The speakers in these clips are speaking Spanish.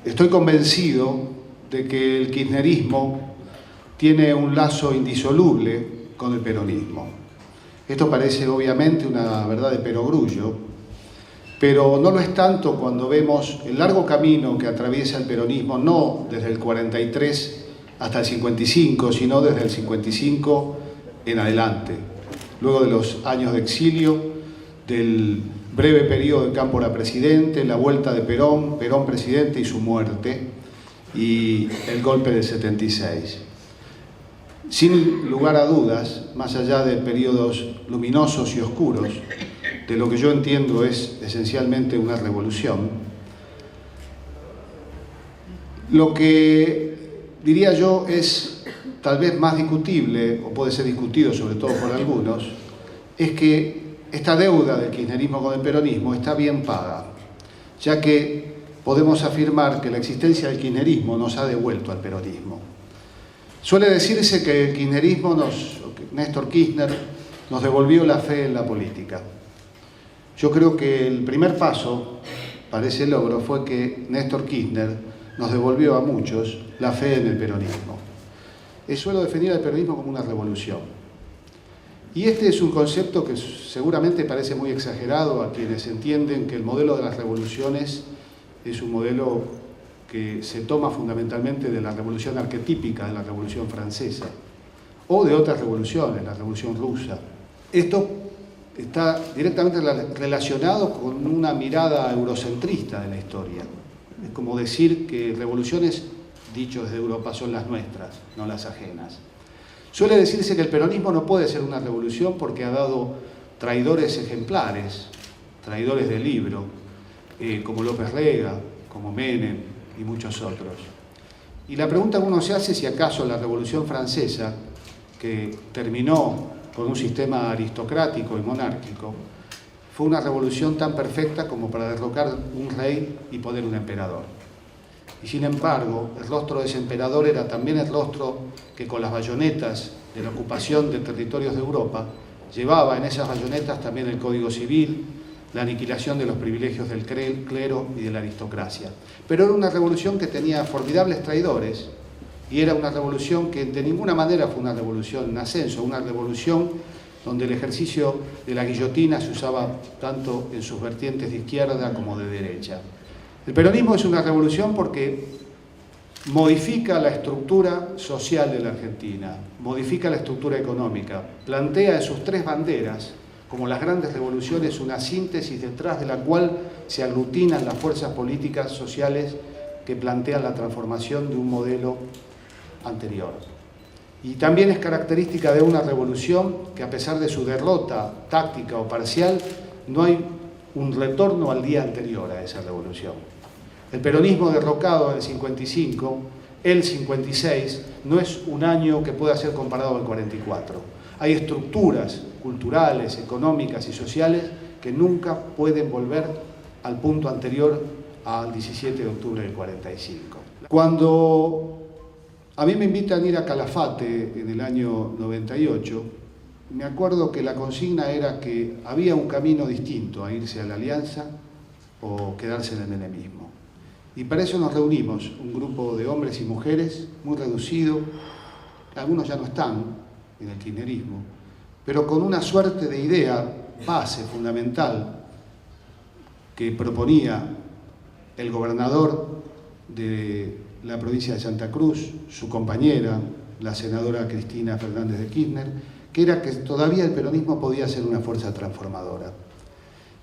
Estoy convencido de que el kirchnerismo tiene un lazo indisoluble con el peronismo. Esto parece obviamente una verdad de perogrullo, pero no lo es tanto cuando vemos el largo camino que atraviesa el peronismo, no desde el 43 hasta el 55, sino desde el 55 en adelante, luego de los años de exilio, del breve periodo de Cámpora presidente, la vuelta de Perón, Perón presidente y su muerte, y el golpe del 76. Sin lugar a dudas, más allá de periodos luminosos y oscuros, de lo que yo entiendo es esencialmente una revolución, lo que diría yo es tal vez más discutible, o puede ser discutido sobre todo por algunos, es que esta deuda del kirchnerismo con el peronismo está bien paga, ya que podemos afirmar que la existencia del kirchnerismo nos ha devuelto al peronismo. Suele decirse que el kirchnerismo, Néstor Kirchner, nos devolvió la fe en la política. Yo creo que el primer paso para ese logro fue que Néstor Kirchner nos devolvió a muchos la fe en el peronismo. Suelo definir al peronismo como una revolución. Y este es un concepto que seguramente parece muy exagerado a quienes entienden que el modelo de las revoluciones es un modelo que se toma fundamentalmente de la revolución arquetípica, de la Revolución Francesa, o de otras revoluciones, la Revolución Rusa. Esto está directamente relacionado con una mirada eurocentrista de la historia. Es como decir que revoluciones, dicho desde Europa, son las nuestras, no las ajenas. Suele decirse que el peronismo no puede ser una revolución porque ha dado traidores ejemplares, traidores del libro, como López Rega, como Menem y muchos otros. Y la pregunta que uno se hace es si acaso la Revolución Francesa, que terminó con un sistema aristocrático y monárquico, fue una revolución tan perfecta como para derrocar un rey y poner un emperador. Y sin embargo, el rostro de ese emperador era también el rostro que con las bayonetas de la ocupación de territorios de Europa llevaba en esas bayonetas también el Código Civil, la aniquilación de los privilegios del clero y de la aristocracia. Pero era una revolución que tenía formidables traidores y era una revolución que de ninguna manera fue una revolución en ascenso, una revolución donde el ejercicio de la guillotina se usaba tanto en sus vertientes de izquierda como de derecha. El peronismo es una revolución porque modifica la estructura social de la Argentina, modifica la estructura económica, plantea en sus tres banderas, como las grandes revoluciones, una síntesis detrás de la cual se aglutinan las fuerzas políticas sociales que plantean la transformación de un modelo anterior. Y también es característica de una revolución que, a pesar de su derrota táctica o parcial, no hay un retorno al día anterior a esa revolución. El peronismo derrocado en el 55, el 56, no es un año que pueda ser comparado al 44. Hay estructuras culturales, económicas y sociales que nunca pueden volver al punto anterior al 17 de octubre del 45. Cuando a mí me invitan a ir a Calafate en el año 98, me acuerdo que la consigna era que había un camino distinto a irse a la alianza o quedarse en el menemismo. Y para eso nos reunimos, un grupo de hombres y mujeres muy reducido, algunos ya no están en el kirchnerismo, pero con una suerte de idea base, fundamental, que proponía el gobernador de la provincia de Santa Cruz, su compañera, la senadora Cristina Fernández de Kirchner, que era que todavía el peronismo podía ser una fuerza transformadora.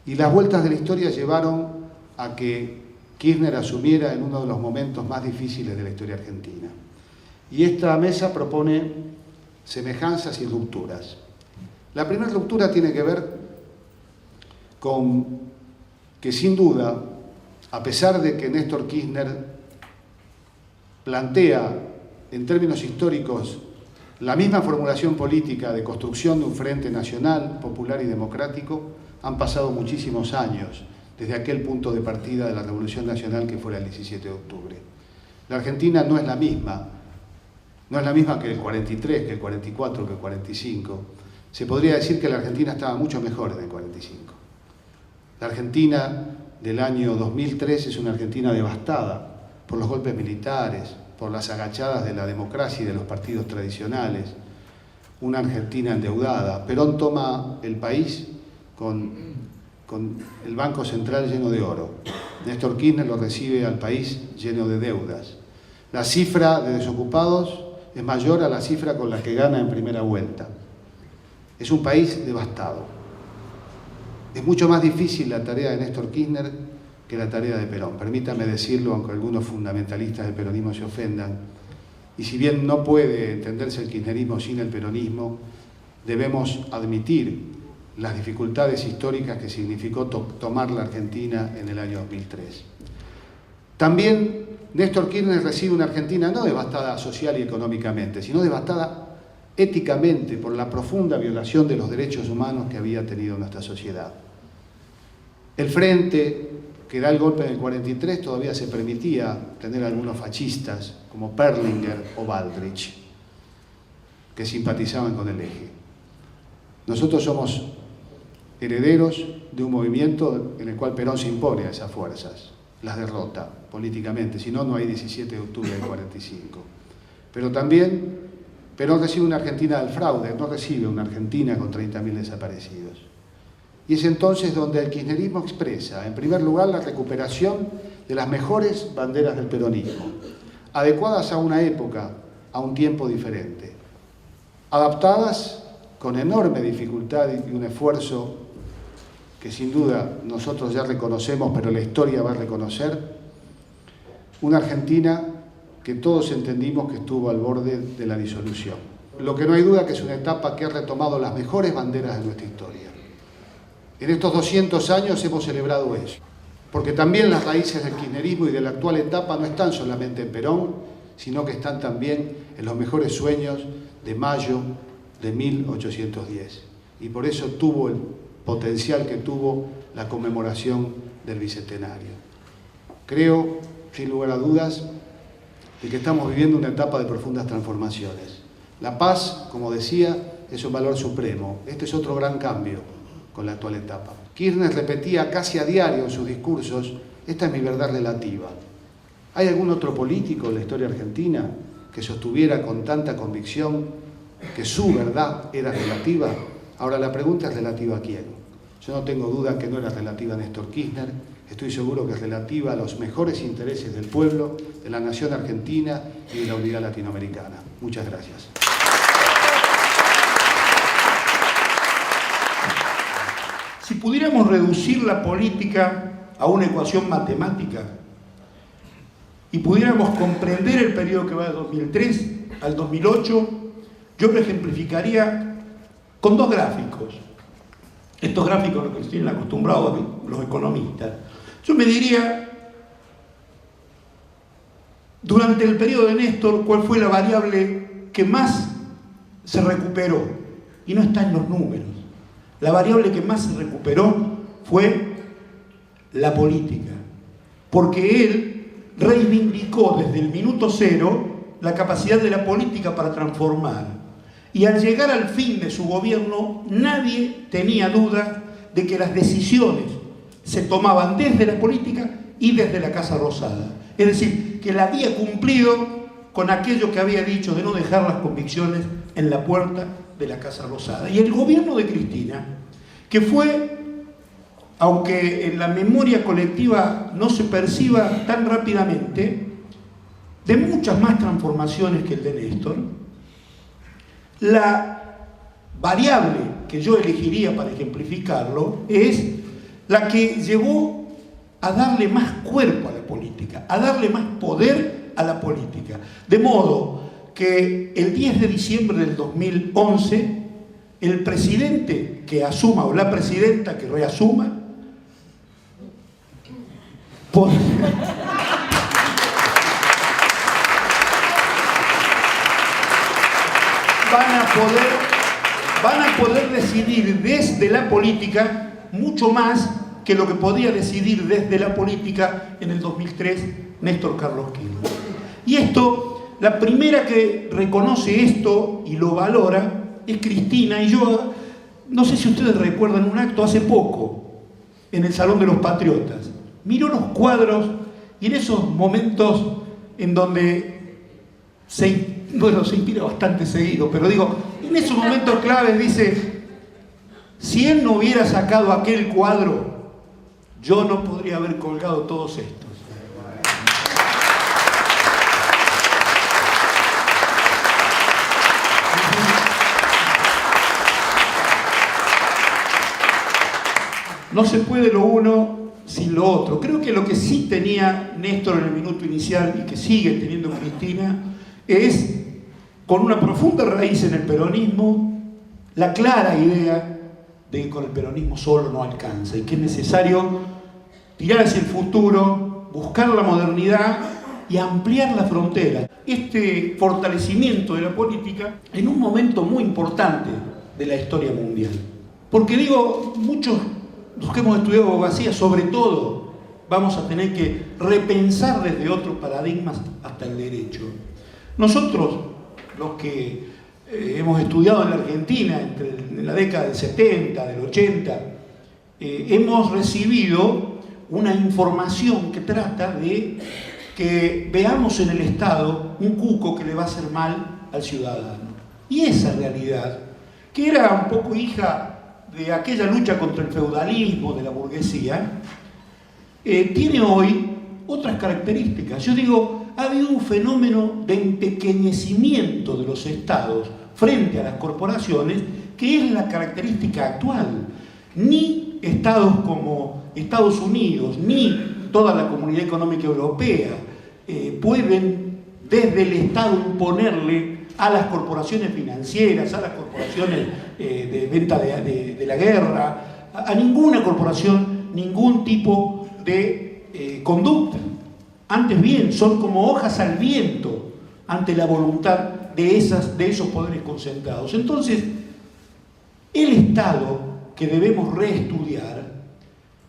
Y las vueltas de la historia llevaron a que Kirchner asumiera en uno de los momentos más difíciles de la historia argentina. Y esta mesa propone semejanzas y rupturas. La primera ruptura tiene que ver con que, sin duda, a pesar de que Néstor Kirchner plantea en términos históricos la misma formulación política de construcción de un frente nacional, popular y democrático, han pasado muchísimos años desde aquel punto de partida de la Revolución Nacional que fuera el 17 de octubre. La Argentina no es la misma que el 43, que el 44, que el 45. Se podría decir que la Argentina estaba mucho mejor en el 45. La Argentina del año 2003 es una Argentina devastada por los golpes militares, por las agachadas de la democracia y de los partidos tradicionales, una Argentina endeudada. Perón toma el país con el Banco Central lleno de oro. Néstor Kirchner lo recibe al país lleno de deudas. La cifra de desocupados es mayor a la cifra con la que gana en primera vuelta. Es un país devastado. Es mucho más difícil la tarea de Néstor Kirchner que la tarea de Perón. Permítame decirlo, aunque algunos fundamentalistas del peronismo se ofendan. Y si bien no puede entenderse el kirchnerismo sin el peronismo, debemos admitir las dificultades históricas que significó tomar la Argentina en el año 2003. También Néstor Kirchner recibe una Argentina no devastada social y económicamente, sino devastada éticamente por la profunda violación de los derechos humanos que había tenido nuestra sociedad. El Frente, que da el golpe en el 43, todavía se permitía tener algunos fascistas como Perlinger o Baldrich, que simpatizaban con el eje. Nosotros somos herederos de un movimiento en el cual Perón se impone a esas fuerzas, las derrota políticamente, si no, no hay 17 de octubre del 45. Pero también Perón recibe una Argentina del fraude, no recibe una Argentina con 30.000 desaparecidos. Y es entonces donde el kirchnerismo expresa, en primer lugar, la recuperación de las mejores banderas del peronismo, adecuadas a una época, a un tiempo diferente, adaptadas con enorme dificultad y un esfuerzo que sin duda nosotros ya reconocemos, pero la historia va a reconocer, una Argentina que todos entendimos que estuvo al borde de la disolución. Lo que no hay duda que es una etapa que ha retomado las mejores banderas de nuestra historia. En estos 200 años hemos celebrado eso, porque también las raíces del kirchnerismo y de la actual etapa no están solamente en Perón, sino que están también en los mejores sueños de mayo de 1810. Y por eso tuvo el potencial que tuvo la conmemoración del Bicentenario. Creo, sin lugar a dudas, de que estamos viviendo una etapa de profundas transformaciones. La paz, como decía, es un valor supremo. Este es otro gran cambio con la actual etapa. Kirchner repetía casi a diario en sus discursos: esta es mi verdad relativa. ¿Hay algún otro político en la historia argentina que sostuviera con tanta convicción que su verdad era relativa? Ahora la pregunta es: ¿relativa a quién? Yo no tengo duda que no era relativa a Néstor Kirchner, estoy seguro que es relativa a los mejores intereses del pueblo, de la nación argentina y de la unidad latinoamericana. Muchas gracias. Si pudiéramos reducir la política a una ecuación matemática y pudiéramos comprender el periodo que va de 2003 al 2008, yo lo ejemplificaría con dos gráficos. Estos gráficos los que tienen acostumbrados los economistas. Yo me diría, durante el periodo de Néstor, ¿cuál fue la variable que más se recuperó? Y no está en los números. La variable que más se recuperó fue la política, porque él reivindicó desde el minuto cero la capacidad de la política para transformar. Y al llegar al fin de su gobierno, nadie tenía duda de que las decisiones se tomaban desde la política y desde la Casa Rosada. Es decir, que él había cumplido con aquello que había dicho de no dejar las convicciones en la puerta de la Casa Rosada. Y el gobierno de Cristina, que fue, aunque en la memoria colectiva no se perciba tan rápidamente, de muchas más transformaciones que el de Néstor, la variable que yo elegiría para ejemplificarlo es la que llevó a darle más cuerpo a la política, a darle más poder a la política. De modo que el 10 de diciembre del 2011, el presidente que asuma o la presidenta que reasuma, van a poder decidir desde la política mucho más que lo que podía decidir desde la política en el 2003 Néstor Carlos Kirchner. Y esto, la primera que reconoce esto y lo valora es Cristina. Y yo, no sé si ustedes recuerdan un acto hace poco en el Salón de los Patriotas. Miró los cuadros Y en esos momentos en donde se inspira bastante seguido, pero digo, en esos momentos claves dice, si él no hubiera sacado aquel cuadro, yo no podría haber colgado todos estos. No se puede lo uno sin lo otro. Creo que lo que sí tenía Néstor en el minuto inicial y que sigue teniendo Cristina es, con una profunda raíz en el peronismo, la clara idea de que con el peronismo solo no alcanza y que es necesario tirar hacia el futuro, buscar la modernidad y ampliar las fronteras. Este fortalecimiento de la política en un momento muy importante de la historia mundial. Porque digo, muchos, los que hemos estudiado abogacía, sobre todo, vamos a tener que repensar desde otros paradigmas hasta el derecho. Nosotros, los que hemos estudiado en la Argentina en la década del 70, del 80, hemos recibido una información que trata de que veamos en el Estado un cuco que le va a hacer mal al ciudadano. Y esa realidad, que era un poco hija de aquella lucha contra el feudalismo, de la burguesía, tiene hoy otras características. Yo digo, ha habido un fenómeno de empequeñecimiento de los estados frente a las corporaciones, que es la característica actual. Ni estados como Estados Unidos, ni toda la Comunidad Económica Europea pueden desde el Estado imponerle a las corporaciones financieras, a las corporaciones de venta de la guerra, a ninguna corporación, ningún tipo de conducta. Antes bien, son como hojas al viento ante la voluntad de esos poderes concentrados. Entonces, el Estado que debemos reestudiar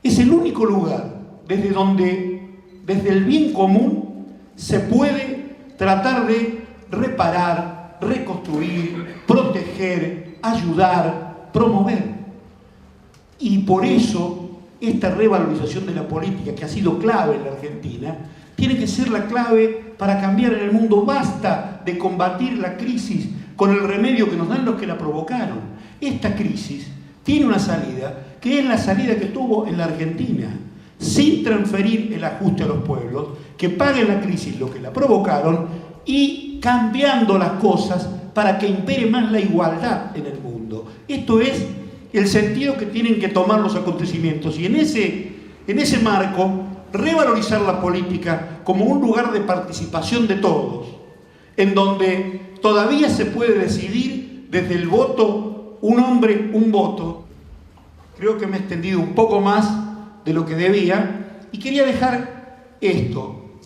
es el único lugar desde donde, desde el bien común, se puede tratar de reparar, reconstruir, proteger, ayudar, promover. Y por eso esta revalorización de la política, que ha sido clave en la Argentina, tiene que ser la clave para cambiar en el mundo. Basta de combatir la crisis con el remedio que nos dan los que la provocaron. Esta crisis tiene una salida, que es la salida que tuvo en la Argentina, sin transferir el ajuste a los pueblos, que paguen la crisis los que la provocaron y cambiando las cosas para que impere más la igualdad en el mundo. Esto es el sentido que tienen que tomar los acontecimientos, y en ese marco revalorizar la política como un lugar de participación de todos, en donde todavía se puede decidir desde el voto, un hombre, un voto. Creo que me he extendido un poco más de lo que debía y quería dejar esto.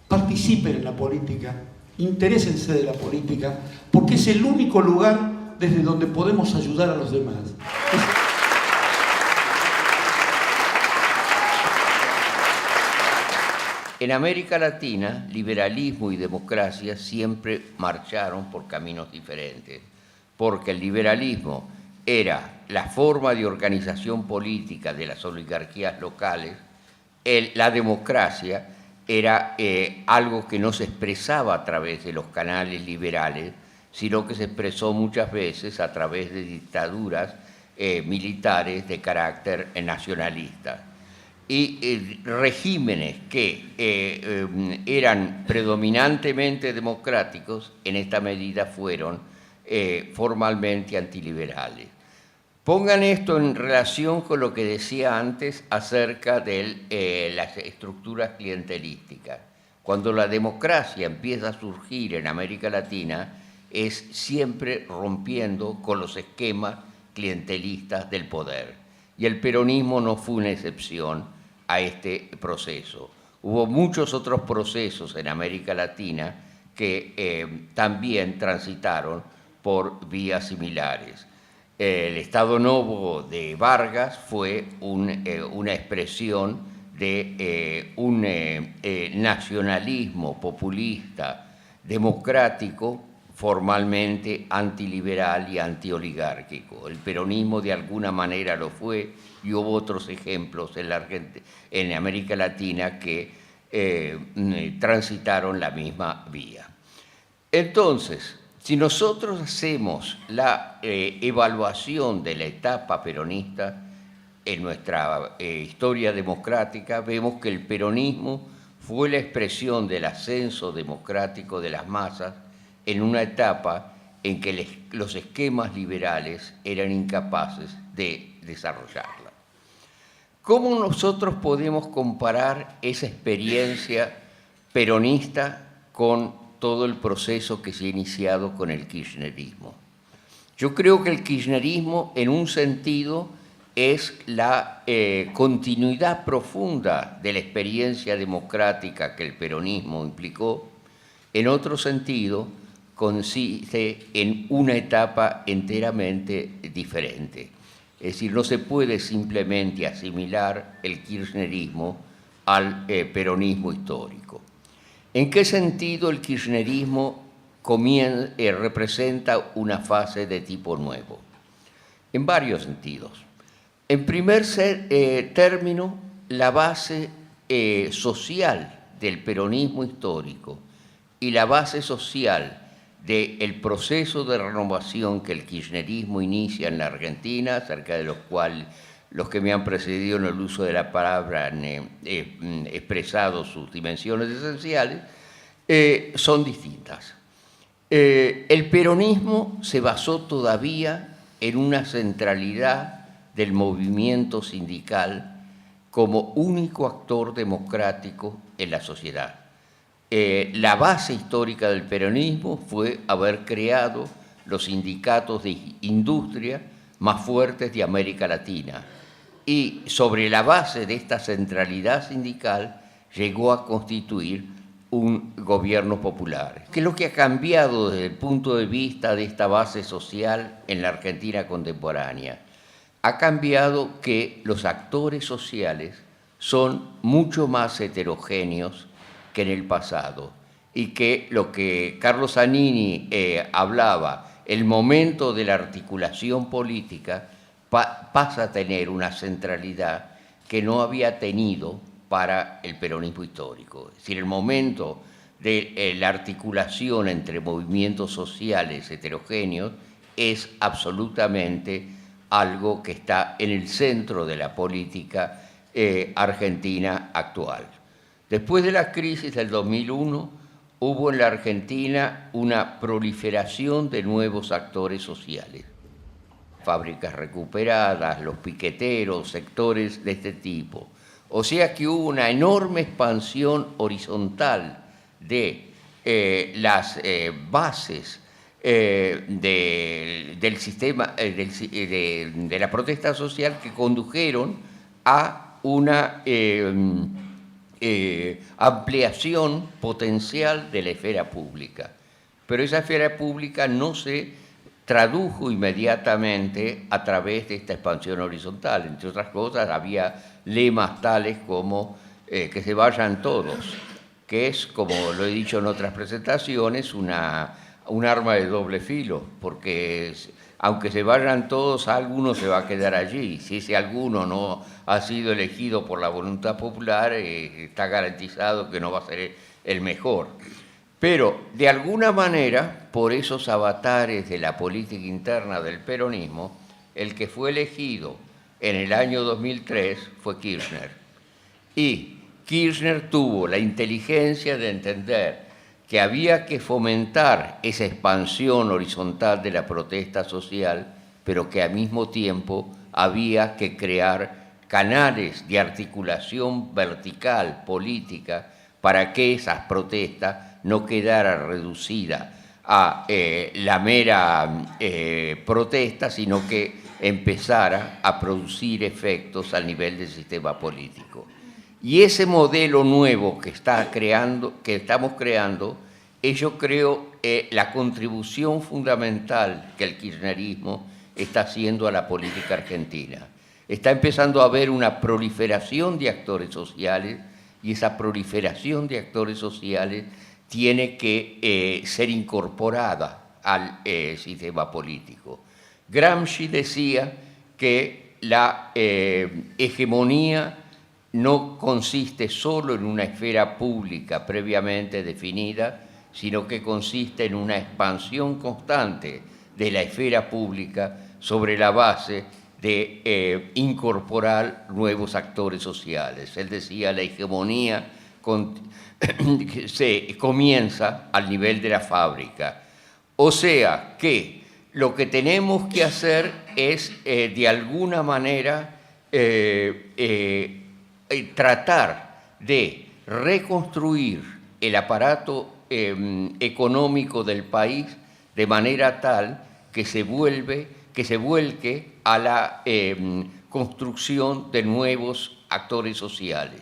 Participen en la política, interésense de la política, porque es el único lugar desde donde podemos ayudar a los demás. En América Latina, liberalismo y democracia siempre marcharon por caminos diferentes, porque el liberalismo era la forma de organización política de las oligarquías locales, la democracia era algo que no se expresaba a través de los canales liberales, sino que se expresó muchas veces a través de dictaduras militares de carácter nacionalista. Y regímenes que eran predominantemente democráticos, en esta medida fueron formalmente antiliberales. Pongan esto en relación con lo que decía antes acerca de las estructuras clientelísticas. Cuando la democracia empieza a surgir en América Latina, es siempre rompiendo con los esquemas clientelistas del poder. Y el peronismo no fue una excepción a este proceso. Hubo muchos otros procesos en América Latina que también transitaron por vías similares. El Estado Novo de Vargas fue una expresión de un nacionalismo populista democrático, formalmente antiliberal y antioligárquico. El peronismo de alguna manera lo fue, y hubo otros ejemplos en América Latina que transitaron la misma vía. Entonces, si nosotros hacemos la evaluación de la etapa peronista en nuestra historia democrática, vemos que el peronismo fue la expresión del ascenso democrático de las masas en una etapa en que los esquemas liberales eran incapaces de desarrollarla. ¿Cómo nosotros podemos comparar esa experiencia peronista con todo el proceso que se ha iniciado con el kirchnerismo? Yo creo que el kirchnerismo, en un sentido, es la continuidad profunda de la experiencia democrática que el peronismo implicó. En otro sentido, consiste en una etapa enteramente diferente. Es decir, no se puede simplemente asimilar el kirchnerismo al peronismo histórico. ¿En qué sentido el kirchnerismo representa una fase de tipo nuevo? En varios sentidos. En primer término, la base social del peronismo histórico y la base social del proceso de renovación que el kirchnerismo inicia en la Argentina, acerca de los cuales los que me han precedido en el uso de la palabra han expresado sus dimensiones esenciales, son distintas. El peronismo se basó todavía en una centralidad del movimiento sindical como único actor democrático en la sociedad. La base histórica del peronismo fue haber creado los sindicatos de industria más fuertes de América Latina y sobre la base de esta centralidad sindical llegó a constituir un gobierno popular. ¿Qué es lo que ha cambiado desde el punto de vista de esta base social en la Argentina contemporánea? Ha cambiado que los actores sociales son mucho más heterogéneos que en el pasado y que lo que Carlos Zanini hablaba, el momento de la articulación política pasa a tener una centralidad que no había tenido para el peronismo histórico. Es decir, el momento de la articulación entre movimientos sociales heterogéneos es absolutamente algo que está en el centro de la política argentina actual. Después de la crisis del 2001, hubo en la Argentina una proliferación de nuevos actores sociales. Fábricas recuperadas, los piqueteros, sectores de este tipo. O sea que hubo una enorme expansión horizontal de las bases del sistema, de la protesta social que condujeron a una ampliación potencial de la esfera pública. Pero esa esfera pública no se tradujo inmediatamente a través de esta expansión horizontal. Entre otras cosas, había lemas tales como que se vayan todos, que es, como lo he dicho en otras presentaciones, un arma de doble filo, porque aunque se vayan todos, alguno se va a quedar allí. Si ese alguno no ha sido elegido por la voluntad popular, está garantizado que no va a ser el mejor. Pero, de alguna manera, por esos avatares de la política interna del peronismo, el que fue elegido en el año 2003 fue Kirchner. Y Kirchner tuvo la inteligencia de entender que había que fomentar esa expansión horizontal de la protesta social, pero que al mismo tiempo había que crear canales de articulación vertical política para que esas protestas no quedara reducida a la mera protesta, sino que empezara a producir efectos al nivel del sistema político. Y ese modelo nuevo que estamos creando, es, yo creo, la contribución fundamental que el kirchnerismo está haciendo a la política argentina. Está empezando a haber una proliferación de actores sociales, y esa proliferación de actores sociales tiene que ser incorporada al sistema político. Gramsci decía que la hegemonía no consiste solo en una esfera pública previamente definida, sino que consiste en una expansión constante de la esfera pública sobre la base de incorporar nuevos actores sociales. Él decía, la hegemonía se comienza al nivel de la fábrica. O sea que lo que tenemos que hacer es, de alguna manera, tratar de reconstruir el aparato económico del país de manera tal que se vuelque a la construcción de nuevos actores sociales.